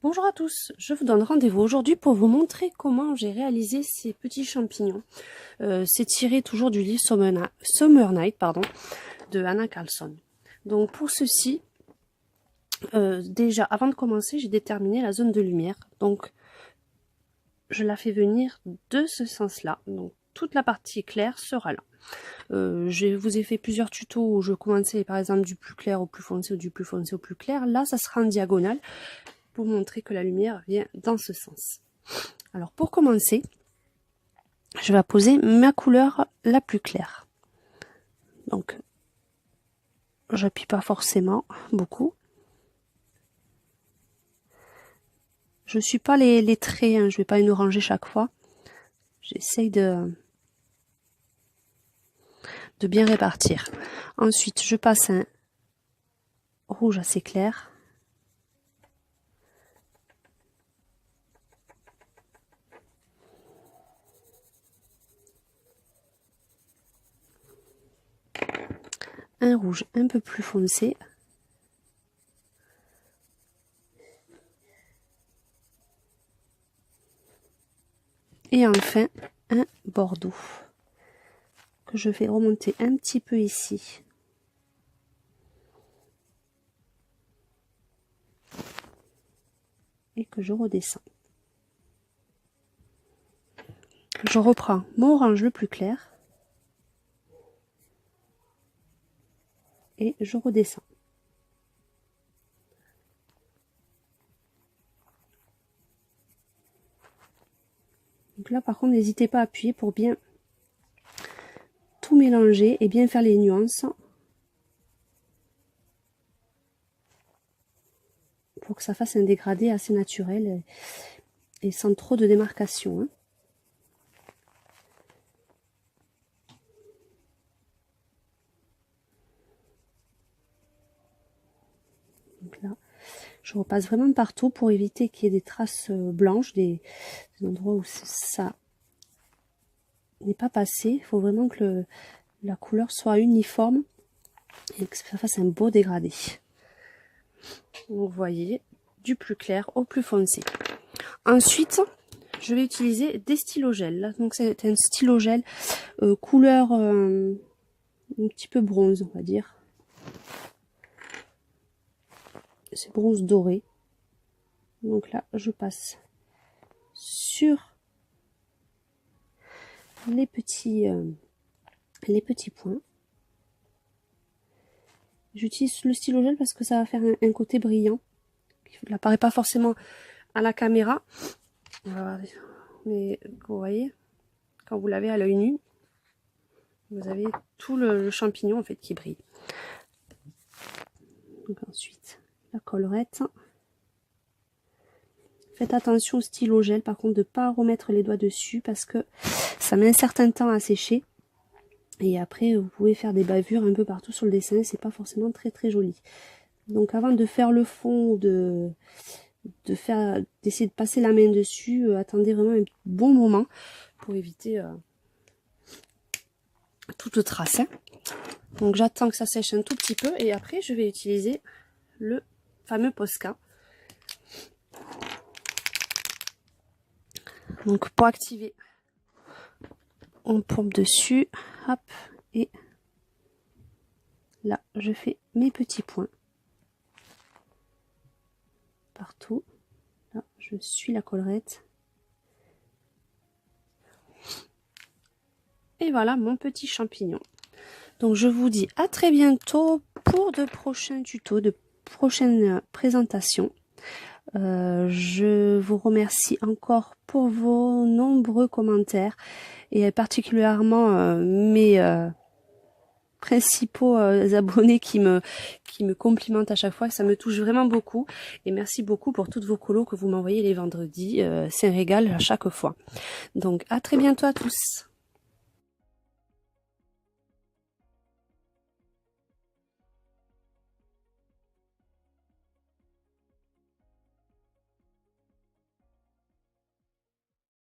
Bonjour à tous, je vous donne rendez-vous aujourd'hui pour vous montrer comment j'ai réalisé ces petits champignons. C'est tiré toujours du livre Summer Night de Anna Carlson. Donc pour ceci, déjà avant de commencer, j'ai déterminé la zone de lumière. Donc je la fais venir de ce sens-là. Donc toute la partie claire sera là. Je vous ai fait plusieurs tutos où je commençais par exemple du plus clair au plus foncé ou du plus foncé au plus clair. Là, ça sera en diagonale pour montrer que la lumière vient dans ce sens. Alors pour commencer, je vais poser ma couleur la plus claire. Donc, j'appuie pas forcément beaucoup. Je suis pas les traits, hein, je vais pas une ranger chaque fois. J'essaye de bien répartir. Ensuite, je passe un rouge assez clair. Un rouge un peu plus foncé. Et enfin, un bordeaux que je vais remonter un petit peu ici. Et que je redescends. Je reprends mon orange le plus clair. Et je redescends. Donc là, par contre, n'hésitez pas à appuyer pour bien tout mélanger et bien faire les nuances. Pour que ça fasse un dégradé assez naturel et sans trop de démarcation. Hein. Donc là, je repasse vraiment partout pour éviter qu'il y ait des traces blanches, des endroits où ça n'est pas passé. Il faut vraiment que la couleur soit uniforme et que ça fasse un beau dégradé. Vous voyez, du plus clair au plus foncé. Ensuite, je vais utiliser des stylogels. Donc c'est un stylogel couleur un petit peu bronze, on va dire. C'est bronze doré. Donc là, je passe sur les petits points. J'utilise le stylo gel parce que ça va faire un côté brillant. Il n'apparaît pas forcément à la caméra. Mais vous voyez, quand vous l'avez à l'œil nu, vous avez tout le champignon en fait qui brille. Donc ensuite, la collerette. Faites attention au stylo gel, par contre, de ne pas remettre les doigts dessus parce que ça met un certain temps à sécher. Et après, vous pouvez faire des bavures un peu partout sur le dessin. C'est pas forcément très très joli. Donc avant de faire le fond, d'essayer de passer la main dessus, attendez vraiment un bon moment pour éviter toute trace. Hein. Donc j'attends que ça sèche un tout petit peu et après je vais utiliser le fameux Posca. Donc pour activer, on pompe dessus, hop, et là je fais mes petits points partout. Là je suis la collerette. Et voilà mon petit champignon. Donc je vous dis à très bientôt pour de prochains tutos, de prochaines présentations. Je vous remercie encore pour vos nombreux commentaires et particulièrement mes principaux abonnés qui me complimentent à chaque fois. Ça me touche vraiment beaucoup et merci beaucoup pour toutes vos colos que vous m'envoyez les vendredis. C'est un régal à chaque fois. Donc à très bientôt à tous.